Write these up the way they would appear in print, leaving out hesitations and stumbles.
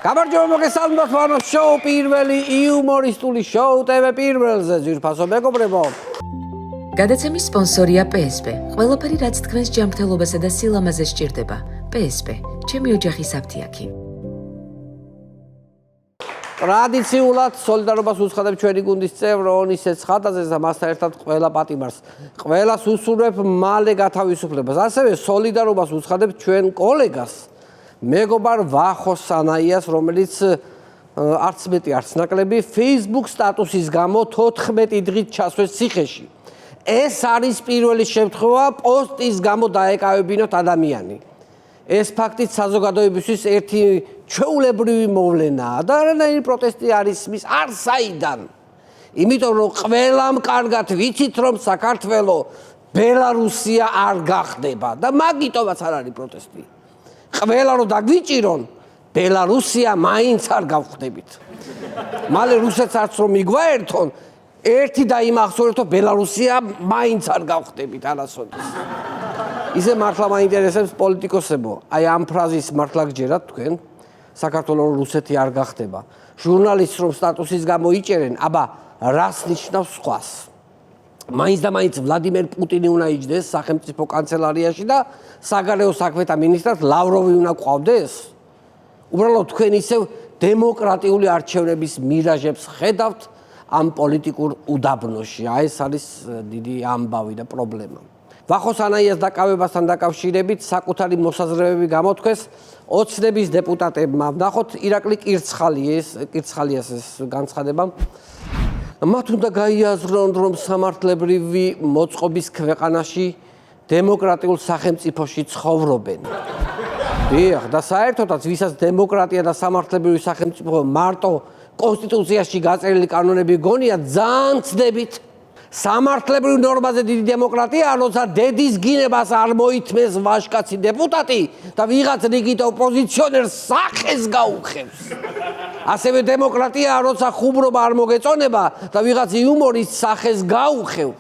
გამარჯობა მოგესალმებით ვანოს შოუ პირველი იუმორისტული შოუ TV პირველზე ძვირფასო მეგობრებო. გადაცემის სპონსორია PSP. ყველაფერი რაც თქვენს ჯანმრთელობასა და სილამაზეს სჭირდება. PSP. ჩემი ოჯახის აფთიაქი. ტრადიციულად სოლიდარობას უცხადებ ჩვენი გუნდის წევრ ონისე ცხადაძეს და მასთან ერთად ყველა პატიმარს. ყველას უსურვებ მალე გათავისუფლებას. ასევე სოლიდარობას უცხადებ ჩვენ კოლეგას მეგობარ ვახო სანაიას, რომელიც არც მეტი არც ნაკლები Facebook სტატუსის გამო 14 დღით ჩასვეს ციხეში. ეს არის პირველი შემთხვევა პოსტის გამო დაეკავებინოთ ადამიანი. ეს ფაქტიც საზოგადოებისთვის ერთი ჩვეულებრივი მოვლენაა და არანაირი პროტესტი არ ისმის არც საიდან. იმიტომ რომ ყველამ კარგად ვიცით რომ საქართველო ბელარუსია არ გახდება და მაგიტომაც არ არის პროტესტი. ყველა რომ დაგვიჭირონ ბელარუსია მაინც არ გავხდებით. მალე რუსეთს არც რომ მიგვაერთონ ერთი და იმახსოვრეთ რომ ბელარუსია მაინც არ გავხდებით არასოდეს. ისე მართლა მაინტერესებს პოლიტიკოსებო, აი ამ ფრაზის მართლა გჯერათ თქვენ საქართველოს რუსეთი არ გახდება. ჟურნალისტს რომ სტატუსის გამო იჭერენ, აბა რას ნიშნავს სხვას? მაინც და მაინც ვლადიმერ პუტინი უნდა იჯდეს სახელმწიფო კანცელარიაში და საგარეო საქმეთა მინისტრად ლავროვი უნდა ყავდეს? უბრალოდ თქვენ ისევ დემოკრატიული არჩევნების მირაჟებს ხედავთ ამ პოლიტიკურ უდაბნოში. აი ეს არის დიდი ამბავი და პრობლემა. ვახო სანაიას დაკავებასთან დაკავშირებით საკუთარი მოსაზრებები გამოთქვეს ოცნების დეპუტატებმა. ვნახოთ ირაკლი კირცხალიას ეს განცხადება. მათ უნდა გაიაზრონ, რომ სამართლებრივი მოწყობის ქვეყანაში დემოკრატიულ სახელმწიფოში ცხოვრობენ. დიახ, და საერთოდაც ვისაც დემოკრატია და სამართლებრივი სახელმწიფო მარტო კონსტიტუციაში გაწერილი კანონები გონია, ძალიან ცდებით. სამართლებრივ ნორმაზე დიდი დემოკრატია, როცა დედის გინებას არ მოითმეს ვაჟკაცი დეპუტატი და ვიღაც რიგით ოპოზიციონერს სახეს გაუხევს. ასევე დემოკრატია, როცა ხუმრობა არ მოგეწონება და ვიღაც იუმორისტს სახეს გაუხევ.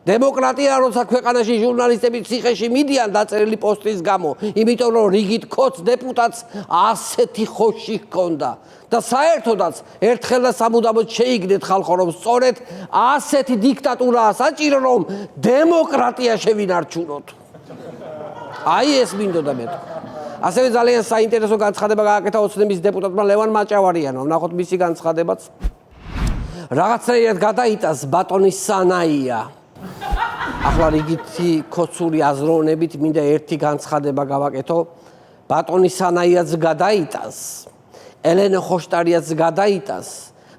დემოკრატია, როცა ქვეყანაში ჟურნალისტები ციხეში მიდიან დაწერილი პოსტის გამო, იმიტომ რომ რიგით ქოც დეპუტატს ასეთი ხოში ჰქონდა. და საერთოდაც ერთხელ და სამუდამოდ შეიგდეთ ხალხო, რომ სწორედ ასეთი დიქტატურაა საჭირო, რომ დემოკრატია შევინარჩუნოთ. აი ეს მინდოდა მე. ასევე ძალიან საინტერესო განცხადება გააკეთა ოცნების დეპუტატმა ლევან მაჭავარიანმა. ვნახოთ მისი განცხადებაც. რაღაცნაირად გადაიტანს ბატონი სანაია. ახლა რიგითი ქოცური აზროვნებით მინდა ერთი განცხადება გავაკეთო. ბატონი სანაიაც გადაიტანს. ელენე ხოშტარიაც გადაიტანს,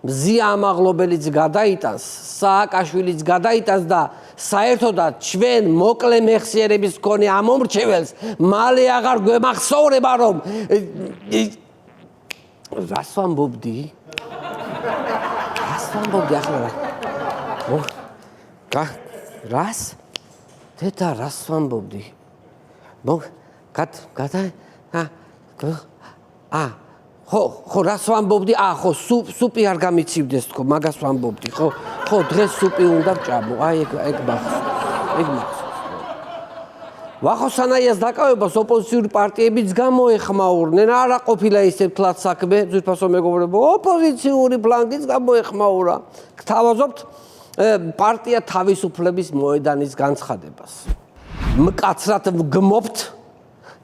მზია ამაღლობელიც გადაიტანს, სააკაშვილიც გადაიტანს და საერთოდაც ჩვენ მოკლე მეხსიერების მქონე ამომრჩეველს მალე აღარ გვემახსოვრება რომ რას ვამბობდი? ახლა რას? დედა რას ვამბობდი? ხო რას ვამბობდი? ხო სუპი არ გამიცივდეს თქო, მაგას ვამბობდი. ხო დღეს სუპი უნდა ვჭამო. აი ეგ მახსოვს. ვახო სანაიას დაკავებას ოპოზიციური პარტიებიც გამოეხმაურნენ. არა ყოფილა ისე თლად საქმე, ძვირფასო მეგობრებო, ოპოზიციური ფლანგიც გამოეხმაურა. გთავაზობთ პარტია თავისუფლების მოედანის განცხადებას. მკაცრად ვგმობთ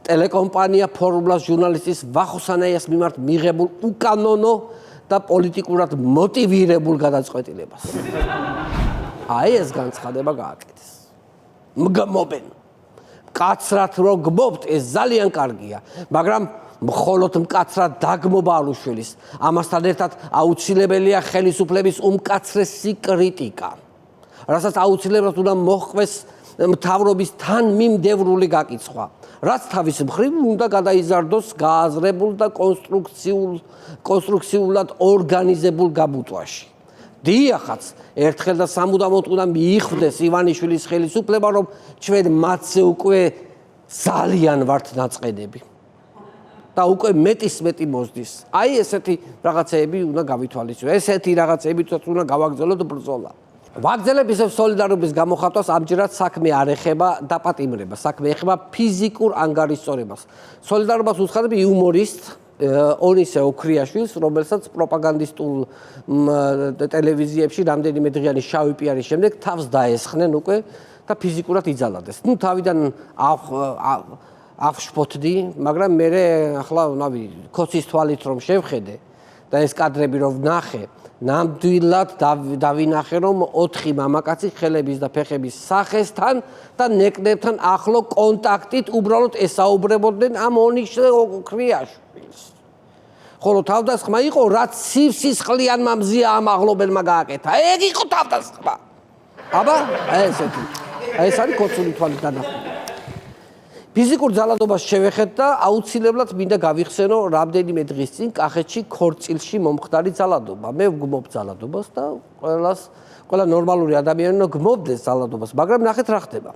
ტელეკომპანია ფორმულას ჟურნალისტის ვახო სანაიას მიმართ მიღებულ უკანონო და პოლიტიკურად მოტივირებულ გადაწყვეტილებას. აი ეს განცხადება გააკეთეს. მგმობენ. მკაცრად რო გმობთ, ეს ძალიან კარგია, მაგრამ მხოლოდ მკაცრად დაგმობა არ უშველის. ამასთან ერთად აუცილებელია ხელისუფლების უმკაცრესი კრიტიკა, რასაც აუცილებლად უნდა მოჰყვეს მთავრობის თანმიმდევრული გაკიცხვა. რაც თავის მხრივ უნდა გადაიზარდოს გააზრებულ და კონსტრუქციულად ორგანიზებულ გაბუთვაში. დიახაც, ერთხელ და სამუდამოდ უნდა მიიხვდეს ივანიშვილის ხელისუფლება, რომ ჩვენ მათზე უკვე ძალიან ვართ ნაწყენები და უკვე მეტის მეტი მოსდის. აი ესეთი რაღაცეები უნდა გავითვალისწინოთ. ესეთი რაღაცეებიც უნდა გავაგრძელოთ ბრძოლა. ვაგრძელებ ისევ სოლიდარობის გამოხატვას, ამჯერად საქმე არ ეხება დაპატიმრებას, საქმე ეხება ფიზიკურ ანგარიშწორებას. სოლიდარობას უცხადებ იუმორისტ ონისე ოქრიაშვილს, რომელსაც პროპაგანდისტულ ტელევიზიებში რამდენიმე დღიანი შავი პიარის შემდეგ თავს დაესხნენ უკვე და ფიზიკურად იძალადეს. ნუ თავიდან აღშფოთდი, მაგრამ მე ახლა ქოცის თვალით რომ შევხედე და ეს კადრები რომ ვნახე, ნამდვილად დავინახე რომ 4 მამაკაცი ხელების და ფეხების სახესთან და ნეკნებთან ახლო კონტაქტით უბრალოდ ესაუბრებოდნენ ამ ონისე ოქრიაშვილს. ხოლო თავდასხმა იყო რაც სისხლიანმა მზია ამ აღლობელმა გააკეთა. ეგ იყო თავდასხმა. აბა, ესეთი. ეს არის ქოცული თვალით დანახული. ფიზიკურ ძალადობას შევეხეთ და აუცილებლად მინდა გავიხსენო რამდენიმე დღის წინ კახეთში ქორწილში მომხდარი ძალადობა. მე ვგმობ ძალადობას და ყველა ნორმალური ადამიანი უნდა გმობდეს ძალადობას, მაგრამ ნახეთ რა ხდება.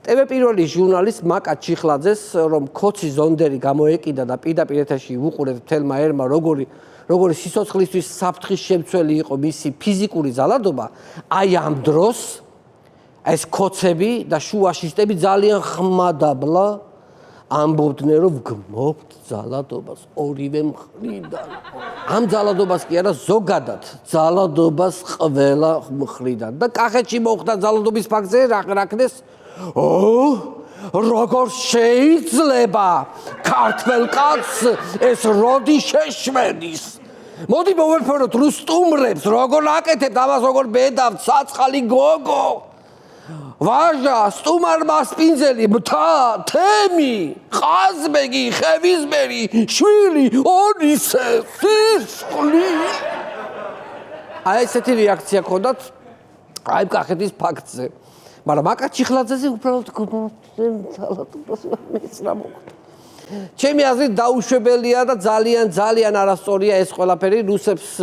TV პირველი ჟურნალისტ მაკა ჩიხლაძეს რომ ქოცი ზონდერი გამოეკიდა და პირდაპირ ეთერში უყურეთ თელმა ერმა როგორი სიცოცხლისთვის საფრთხის შემცველი იყო მისი ფიზიკური ძალადობა, აი ამ დროს ეს ქოცები და შუაშისტები ძალიან ხმადაბლა ამბობდნენ რომ გმობთ ძალადობას ორივე მხრიდან. ამ ძალადობას კი არა ზოგადად ძალადობას ყველა მხრიდან და კახეთში მოხდა ძალადობის ფაქტზე რა ქნეს? როგორ შეიძლება ქართველ კაცს ეს როდი შეშვენის? მოდი მოვეფეროთ რუსტუმრებს, როგორ აკეთებთ ამას, როგორ ბედავთ საცხალი გოგო. ვაჟა, სტუმარ მასპინძელი, მთა, თემი, ყაზბეგი, ხევისბერი, შვილი, ონისე, სისხლი. აი ესეთი რეაქცია ჰქონდათ აი კახეთის ფაქტზე. მაგრამ მაკა ჩიხლაძეზე უბრალოდ ძალადობას მეც რა მოხდა. ჩემი აზრით დაუშვებელია და ძალიან არასწორია ეს ყველაფერი რუსებს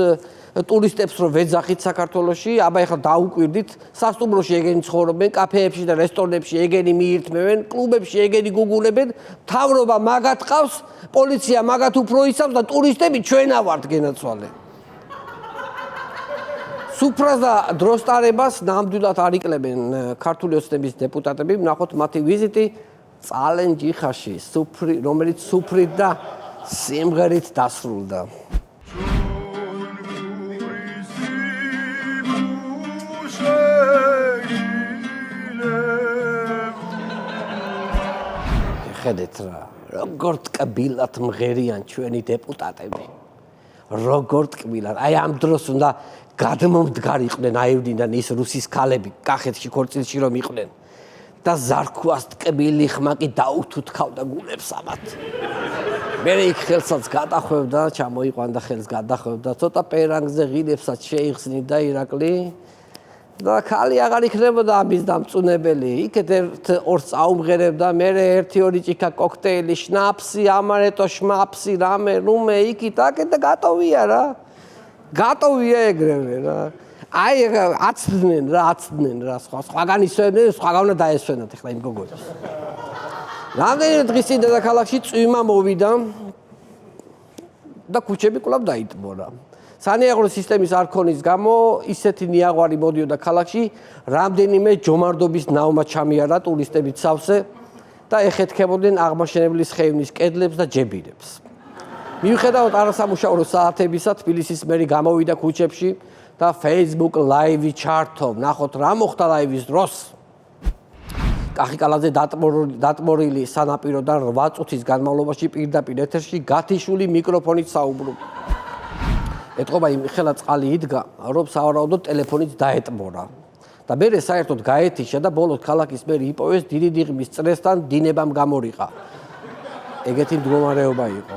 ტურისტებს რომ ვეძახით საქართველოში, აბა ეხლა დაუკვირდით, სასტუმროში ეგენი ცხოვრობენ, კაფეებში და რესტორნებში ეგენი მიირთმევენ, კლუბებში ეგენი გუგულებენ, მთავრობა მაგათ ყავს, პოლიცია მაგათ უფრო იცავს და ტურისტები ჩვენა ვართ გენაცვალე. სუფრას და დროსტარებას ნამდვილად არ იკლებენ ქართული ოცნების დეპუტატები, ვნახოთ მათი ვიზიტი წალენჯიხაში, რომელიც სუფრით და სიმღერით დასრულდა. ხედეთ რა, როგორ ტკბილად მღერიან ჩვენი დეპუტატები. როგორ ტკბილად. აი ამ დროს უნდა გადმომდგარიყვნენ აივნიდან ის რუსის ქალები კახეთში ქორწილში რომ იყვნენ და ზარქუას ტკბილი ხმაკი დაუთუთქავდა გულებს ამათ. მე იქ ხელსაც გადახვევდა, ჩამოიყვანდა ხელს გადახვევდა, ცოტა პერანგზე ღილებსაც შეიხსნიდა ირაკლი და ქალი აღარ იქნებოდა ამის დამწუნებელი. იქეთ ორ წაუმღერებდა, მე 1-2 ჭიქა კოქტეილი, შნაფსი, ამარეტო შმაფსი, რამე, რუმე, იქით აქეთ და გატოვია რა. გატოვია ეგრევე რა. აი აცდნენ რა, სხვაგან ისვენენ, სხვაგან უნდა დაესვენოთ ახლა იმ გოგოებს. რამდენიმე დღის წინ დედაქალაქში წვიმა მოვიდა და ქუჩები კვლავ დაიტბორა. სანიაღრო სისტემის არ ქონის გამო ისეთი ნიაღვარი მოდიოდა ქალაქში, რამდენიმე ჯომარდობის ნავმა ჩამიარა ტურისტებით სავსე და ეხეთქებოდნენ აღმაშენებელი სხეივნის კედლებს და ჯებირებს. მიუხედავად არასამუშაო საათებისა, თბილისის მერი გამოვიდა ქუჩებში და Facebook live-ი ჩართო. ნახოთ რა მოხდა live-ის დროს. კახიკალაძე დატმორილი სანაპიროდან 8 წუთის განმავლობაში პირდაპირ ეთერში გათიშული მიკროფონით საუბრობდა. ეთყობა იმ ხელა წყალი იდგა, რომ სავარაუდოდ ტელეფონით დაეტმორა. და მერე საერთოდ გაეთიშა და ბოლოს ქალაქის მერი იპოვეს დიდი დიღმის წრესთან დინებამ გამორიყა. ეგეთი მდგომარეობა იყო.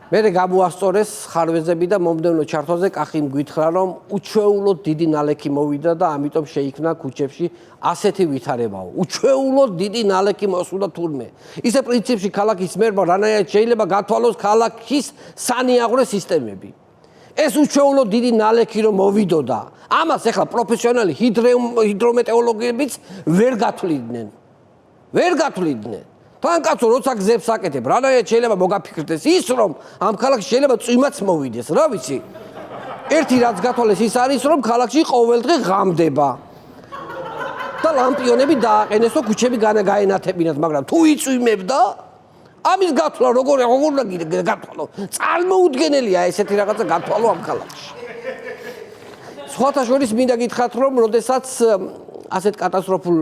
მერე გამოასწორეს ხარვეზები და მომდევნო ჩართვაზე კახიმ გვითხრა, რომ უჩვეულოდ დიდი ნალექი მოვიდა და ამიტომ შეიქმნა ქუჩებში ასეთი ვითარებაო. უჩვეულოდ დიდი ნალექი მოსულა თურმე. ისე პრინციპში ქალაქის მერმა რანაირად შეიძლება გათვალოს ქალაქის სანიაღვრე სისტემები. ეს უჩვეულოდ დიდი ნალექი რომ მოვიდოდა, ამას ახლა პროფესიონალი ჰიდრომეტეოროლოგებიც ვერ გათვლიდნენ. ვერ გათვლიდნენ. თან კაცო როცა გზებს აკეთებ, რანაირად შეიძლება მოგაფიქრდეს ის, რომ ამ ქალაქში შეიძლება წვიმაც მოვიდეს, რა ვიცი. ერთი რაც გათვალეს ის არის, რომ ქალაქში ყოველდღე ღამდება. და ლამპიონები დააყენესო ქუჩები გაენათებინათ, მაგრამ თუ იწვიმებდა, ამის გათვლა როგორ უნდა გათვალო? წარმოუდგენელია ესეთი რაღაცა გათვალო ამ ქალაქში. სხვათა შორის მინდა გითხრათ, რომ როდესაც ასეთ კატასტროფულ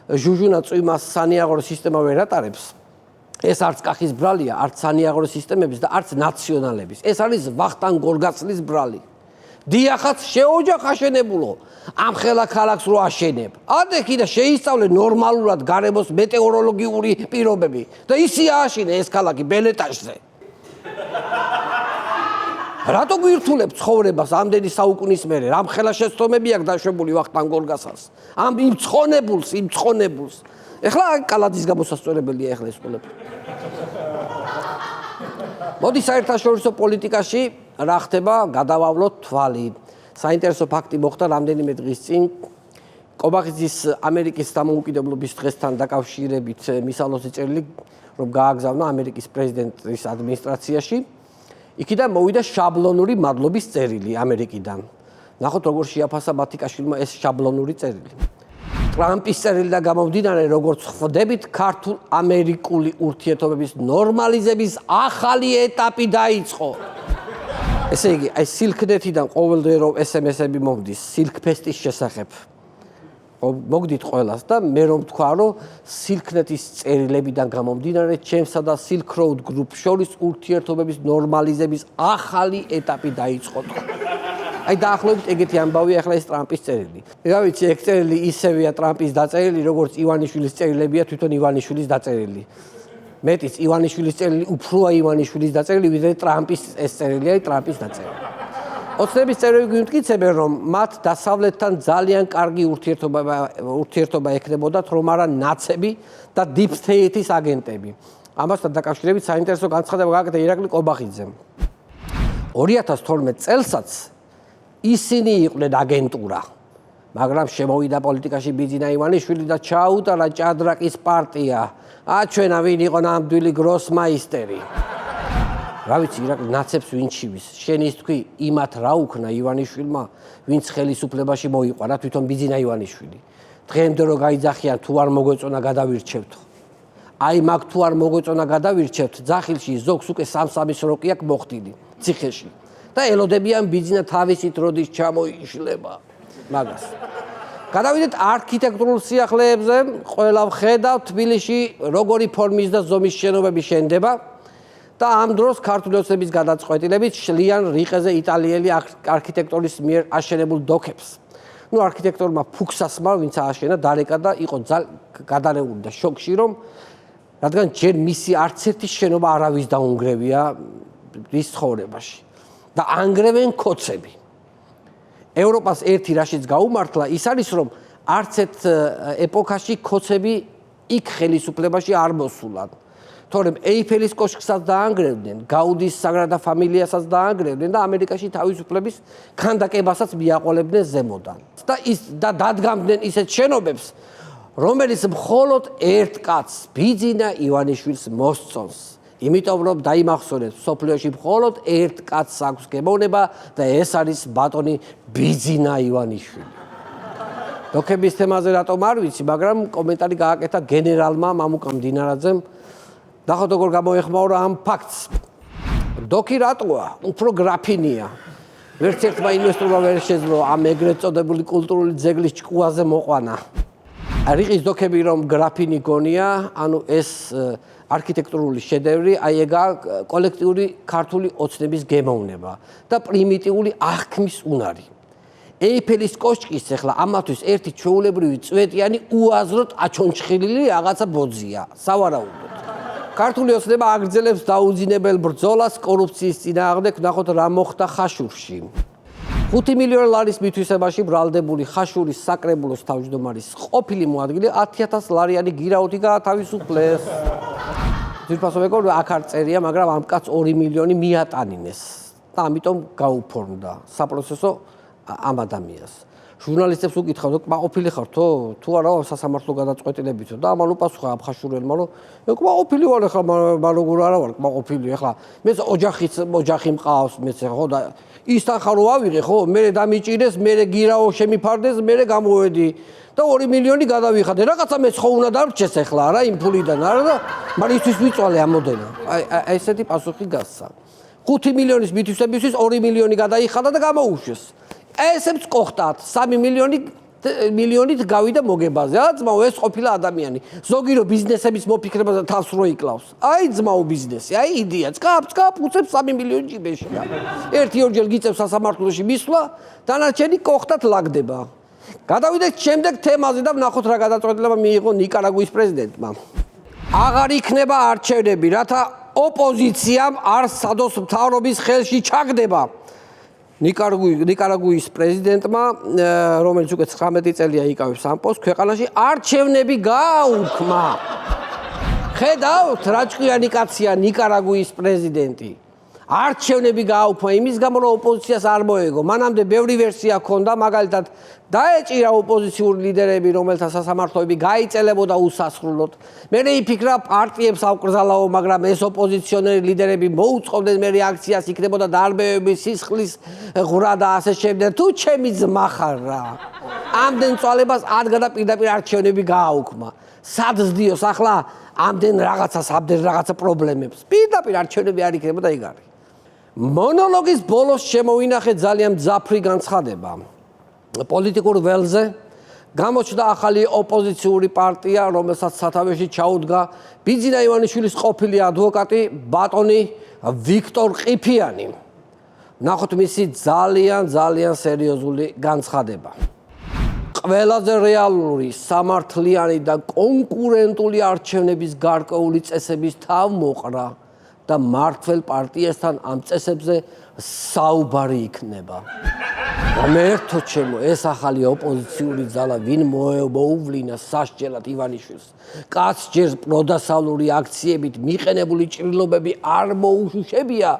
ჟუჟუნა წვიმას სანიაღორო სისტემა ვერ ატარებს, ეს არც კახის ბრალია, არც სანიაღორო სისტემების და არც ნაციონალების. ეს არის ვახტანგ გორგასლის ბრალი. დიახაც შეოჯახ აშენებულო, ამ ხელა ქალაქს რო აშენებ. ადე კიდე შეისწავლე ნორმალურად გარემოს მეტეოროლოგიური პირობები და ისე ააშენე ეს ქალაქი ბელეტაჟზე. რატო გვირთულებ ცხოვრებას ამდენი საუკუნის მერე? რამ ხელა შეცდომები აქვს დაშვებული ვახტანგ გორგასალს? ამ იმწყონებულს. ეხლა კალადის გამოსასწორებელია ეხლა ეს ყველაფერი. მოდი საერთაშორისო პოლიტიკაში რა ხდება, გადავავლოთ თვალი. საინტერესო ფაქტი მოხდა რამდენიმე დღის წინ კობახიძის ამერიკის დამოუკიდებლობის დღესთან დაკავშირებით მისალოსი წერილი, რომ გააგზავნა ამერიკის პრეზიდენტის ადმინისტრაციაში. იქიდან მოვიდა შაბლონური მადლობის წერილი ამერიკიდან. ნახოთ როგორ შეაფასა ბათიკაშვილმა ეს შაბლონური წერილი. ტრამპის წერილიდან გამომდინარე, როგორც ხვდებით, ქართულ-ამერიკული ურთიერთობების ნორმალიზების ახალი ეტაპი დაიწყო. ესე იგი, აი სილქნეთიდან ყოველდღიო SMS-ები მომდის სილქფესტის შესახებ. მოგდით ყველას და მე რომ თქვა, რომ სილქნეთის წერილებიდან გამომდინარე, ჩემსა და Silk Road Group შორის ურთიერთობების ნორმალიზების ახალი ეტაპი დაიწყო. აი დაახლოებით ეგეთი ამბავია ახლა ეს ტრამპის წერილი. რა ვიცი, ეგ წერილი ისევეა ტრამპის დაწერილი, როგორც ივანიშვილის წერილებია თვითონ ივანიშვილის დაწერილი. მეტიც ივანიშვილის წერილი უფროა ივანიშვილის დაწერილი, ვიდრე ტრამპის ეს წერილია, ტრამპის დაწერილი. ოცნების წევრები გვიმტკიცებენ, რომ მათ დასავლეთთან ძალიან კარგი ურთიერთობა ექნებოდათ, რომ არა ნაცები და Deep State-ის აგენტები. ამასთან დაკავშირებით საინტერესო განცხადება გააკეთა ირაკლი კობახიძემ. 2012 წელსაც ისინი იყვნენ აგენტურა, მაგრამ შემოვიდა პოლიტიკაში ბიძინა ივანიშვილი და ჩაუტარა ჭადრაკის პარტია. აჩვენა ვინ იყო ნამდვილი გროსმაისტერი. რა ვიცი, ირაკლი ნაცებს ვინ ჩივის? შენ ის თქვი, იმათ რა უქნა ივანიშვილმა, ვინც ხელისუფლებაში მოიყვარა, თვითონ ბიძინა ივანიშვილი. დღემდე რო გაიძახიან, თუ არ მოგვეწონა გადავირჩევთ. აი მაგ თუ არ მოგვეწონა გადავირჩევთ, ძახილში ზოგს უკვე 3 როკი აქვს მოხდილი ციხეში. და ელოდებიან ბიძინა თავისით როდის ჩამოიშლება მაგას. გადავიდეთ არქიტექტურულ სიახლეებზე, ყველა ვხედავ თბილისში როგორი ფორმის და ზომის შენობები შენდება და ამ დროს ქართული ოცნების გადაწყვეტილებით შლიან რიყეზე იტალიელი არქიტექტორის მიერ აშენებულ დოქებს. ნუ არქიტექტორმა ფუქსასმა, ვინც ააშენა, დარეკა და იყო გადარეული და შოკში, რომ რადგან ჯერ მისი არც ერთი შენობა არავის დაუნგრევია ის ცხოვრებაში. და ანგრევენ ქოცები. ევროპას ერთი რაშიც გაუმართლა ის არის, რომ არც ერთ ეპოქაში ქოცები იქ ხელისუფლებაში არ მოსულან. თორემ ეიფელის კოშკსაც დაანგრევდნენ, გაუდის საგრადა ფამილიასაც დაანგრევდნენ და ამერიკაში თავისუფლების ქანდაკებასაც მიაყოლებდნენ ზემოდან. და დადგამდნენ ისეთ შენობებს, რომელიც მხოლოდ ერთ კაცს, ბიძინა ივანიშვილს მოსწონს. იმიტომ რომ დაიმახსოვრეთ, სოფლიოში მხოლოდ ერთ კაცს აქვს გემოვნება და ეს არის ბატონი ბიძინა ივანიშვილი. დოქების თემაზე რატომ არ ვიცი, მაგრამ კომენტარი გააკეთა გენერალმა მამუკამ დინარაძემ. ნახოთ როგორ გამოეხმაურა ამ ფაქტს. დოქი რატოა? უფრო გრაფინია. ვერც ერთმა ინვესტორმა ვერ შეძლო ამ ეგრეთ წოდებული კულტურული ძეგლის ჭკუაზე მოყვანა. რიყის დოქები რომ გრაფინი გონია, ანუ ეს არქიტექტურული შედევრი, აი ეგა კოლექტიური ქართული ოცნების გემოვნება და პრიმიტიული აღქმის უნარი. ეიფელის კოშკის ახლა ამათვის ერთი ჩვეულებრივი წვეტიანი უაზროდ აჩონჩხილილი რაღაცა ბოძია, სავარაუდოდ. ქართული ოცნება აგრძელებს დაუძინებელ ბრძოლას კორუფციის წინააღმდეგ, ნახოთ რა მოხდა ხაშურში. 5 მილიონი ლარის მითვისებაში ბრალდებული ხაშურის საკრებულოს თავმჯდომარის ყოფილი მოადგილე 10,000 ლარიანი გირაოთი გაათავისუფლეს. ძირფასო მეგობრებო, აქ არ წერია, მაგრამ ამ კაცს 2 მილიონი მიატანინეს და ამიტომ გაუფორმდა საპროცესო ამ ადამიანს. ჟურნალისტებს უკითხავ, კმაყოფილი ხართო? თუ არა სასამართლო გადაწყვეტილებითო და ამან უპასუხა აბხაშურელმა, რომ კმაყოფილი ვარ ახლა, მაგრამ როგორ არა ვარ კმაყოფილი ახლა. მეც ოჯახი მყავს, მეც ხო და ისთან ხარ რომ ავიღე ხო, მე დამიჭირეს, მე გირაო შემიფარდეს, მე გამოვედი და 2 მილიონი გადავიხადე. რაღაცა მეც ხო უნდა დარჩეს ახლა არა იმ ფულიდან არა და მაგრამ ისთვის ვიწვალე ამოდენა. აი ესეთი პასუხი გასცა. 5 მილიონის მითვისებისთვის 2 მილიონი გადაიხადა და გამოუშვეს. ესეც ყოხტათ 3 მილიონით გავიდა მოგებაზე. ძმაო ეს ყოფილა ადამიანი. ზოგი რო ბიზნესების მოფიქრებაზე თავს რო იკლავს. აი ძმაო ბიზნესი, აი იდეა. წკაპ უწევს 3 მილიონი ჯიბეშია. ერთი-ორჯერ გიწევს სასამართლოში მისვლა, დანარჩენი ყოხტათ ლაგდება. გადავიდეთ შემდეგ თემაზე და ვნახოთ რა გადაწყვეტილება მიიღო ნიკარაგუის პრეზიდენტმა. აღარ იქნება არჩევნები, რათა ოპოზიციამ არ სადოს მთავრობის ხელში ჩაგდება. ნიკარაგუის პრეზიდენტმა, რომელიც უკვე 19 წელია იკავებს ამ პოსტს, ქვეყანაში არჩევნები გააუქმა. ხედავთ რა ჭკვიანი კაცია ნიკარაგუის პრეზიდენტი. არჩევნები გააუქმა იმის გამო, რომ ოპოზიციას არ მოეგო. მანამდე ბევრი ვერსია ჰქონდა, მაგალითად დაეჭირა ოპოზიციური ლიდერები, რომელთა სასამართლოები გაიწელებოდა უსასრულოდ. მერე იფიქრა პარტიებს ავკრძალაო, მაგრამ ეს ოპოზიციონერი ლიდერები მოუწყობდნენ მერე აქციას, იქნებოდა დარბევები, სისხლის ღვრა და ასე შემდეგ. თუ ჩემი ძმა ხარ რა. ამდენ წვალებას ადგა და პირდაპირ არჩევნები გააუქმა. სად ზდიოს ახლა ამდენ რაღაცა პრობლემებს. პირდაპირ არჩევნები არ იქნებოდა ეგ არის. მონოლოგის ბოლოს შემოვინახე ძალიან მძაფრი განცხადება. პოლიტიკურ ველზე გამოჩნდა ახალი ოპოზიციური პარტია, რომელსაც სათავეში ჩაუდგა ბიძინა ივანიშვილის ყოფილი ადვოკატი ბატონი ვიქტორ ყიფიანი. ნახოთ მისი ძალიან სერიოზული განცხადება. ყველაზე რეალური, სამართლიანი და კონკურენტული არჩევნების გარკვეული წესების თავმოყრა და მართველ პარტიასთან ამ წესებზე საუბარი იქნება. გამერთო ჩემო, ეს ახალი ოპოზიციური ძალა ვინ მოუვლინა სასჯელად ივანიშვილს. კაც ჯერ პროდასავლური აქციებით მიყენებული ჭრილობები არ მოუშუშებია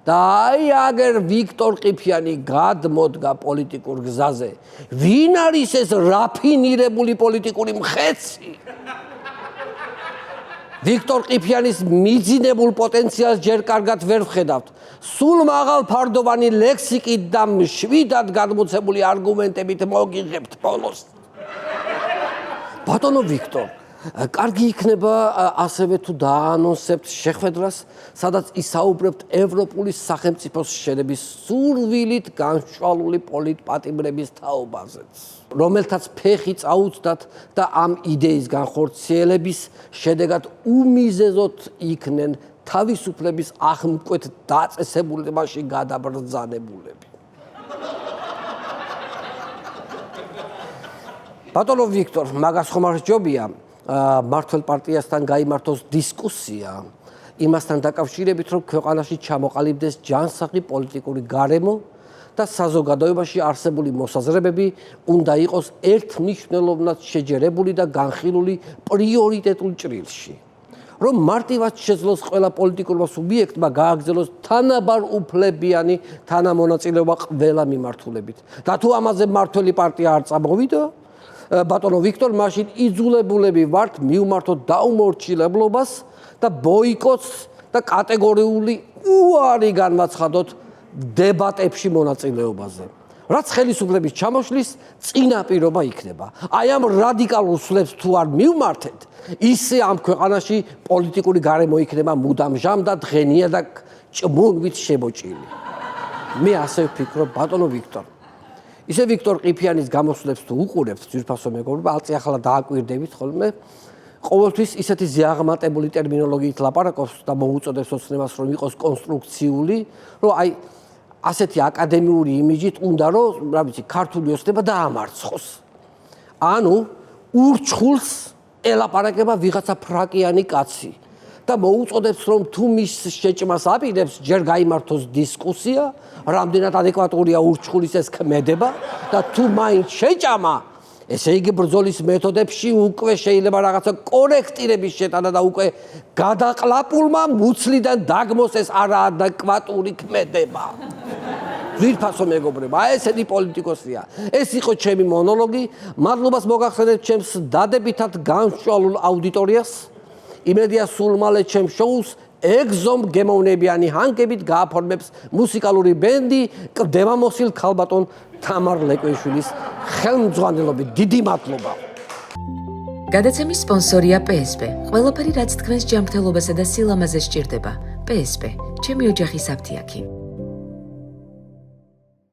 და აი აგერ ვიქტორ ყიფიანი გადმოდგა პოლიტიკურ გზაზე. ვინ არის ეს რაფინირებული პოლიტიკური მხეცი? ვიქტორ ყიფიანის მიძინებულ პოტენციალს ჯერ კარგად ვერ ვხედავთ. სულ მაღალფარდოვანი ლექსიკით და მშვიდად გადმოცემული არგუმენტებით მოგიღებთ ბოლოს. ბატონო ვიქტორ, კარგი იქნება ასევე თუ დაანონსებთ შეხვედრას, სადაც ისაუბრებთ ევროპული სახელმწიფოს შენების სურვილით განშვალული პოლიტპატიმრების თაობაზეც, რომელთაც ფეხი წაუწდათ და ამ იდეის განხორციელების შედეგად უმიზეზოდ იქნენ თავისუფლების აღმკვეთ დაწესებულებაში გადაბრძანებულები. ბატონო ვიქტორ, მაგას ხომ არ სჯობია მართველ პარტიასთან გაიმართოს დისკუსია იმასთან დაკავშირებით, რომ ქვეყანაში ჩამოყალიბდეს ჯანსაღი პოლიტიკური გარემო და საზოგადოებაში არსებული მოსაზრებები უნდა იყოს ერთმნიშვნელოვნად შეჯერებული და განხილული პრიორიტეტულ ჭრილში. რომ მარტივად შეძლოს ყველა პოლიტიკურმა სუბიექტმა გააგრძელოს თანაბარ უფლებიანი თანამონაწილეობა ყველა მიმართულებით. და თუ ამაზე მართველი პარტია არ წამოვიდა, ბატონო ვიქტორ, მაშინ იძულებულები ვართ მივმართოთ დაუმორჩილებლობას და ბოიკოტს და კატეგორიული უარი განვაცხადოთ დებატებში მონაწილეობაზე. რაც ხელისუფლების ჩამოშლის წინაპირობა იქნება. აი ამ რადიკალურ სვლებს თუ არ მივმართეთ, ისე ამ ქვეყანაში პოლიტიკური გარემო იქნება მუდამჟამ და დღენია და ჭმუნვით შემოჭრილი. მე ასე ვფიქრობ, ბატონო ვიქტორ. ისე ვიქტორ ყიფიანის გამოსვლებს თუ უყურებთ, ძვირფასო მეგობრებო, ახლა დააკვირდებით ხოლმე, ყოველთვის ისეთი ზიაღმატებული ტერმინოლოგიით ლაპარაკობს და მოუწოდებს ოცნებას, რომ იყოს კონსტრუქციული, რომ აი ასეთი აკადემიური იმიჯით უნდა რომ, რა ვიცი, ქართული ოცნება დაამარცხოს. ანუ ურჩხულს ელაპარაკება ვიღაცა ფრაკიანი კაცი და მოუწოდებს რომ თუ მის შეჭმას აპირებს, ჯერ გაიმართოს დისკუსია, რამდენად ადეკვატურია ურჩხულის ეს ქმედება და თუ მაინც შეჭამა, ესე იგი ბრძოლის მეთოდებში უკვე შეიძლება რაღაცა კორექტირების შეტანა და უკვე გადაყლაპულმა მუცლიდან დაგმოს ეს არაადეკვატური ქმედება. ძვირფასო მეგობრებო, აი ესეთი პოლიტიკოსია. ეს იყო ჩემი მონოლოგი. მადლობას მოგახსენებთ ჩემს დადებითად გამსჭვალულ აუდიტორიას. იმედია სულ მალე ჩემს შოუს ეგზომ გემოვნებიანი ჰანგებით გააფორმებს მუსიკალური ბენდი კდემამოსილ ქალბატონ თამარ ლეკვიშვილის ხელმძღვანელობით. დიდი მადლობა. გადაცემის სპონსორია PSP. ყველაფერი რაც თქვენს ჯანმრთელობასა და სილამაზეს სჭირდება. PSP. ჩემი ოჯახის აფთიაქი.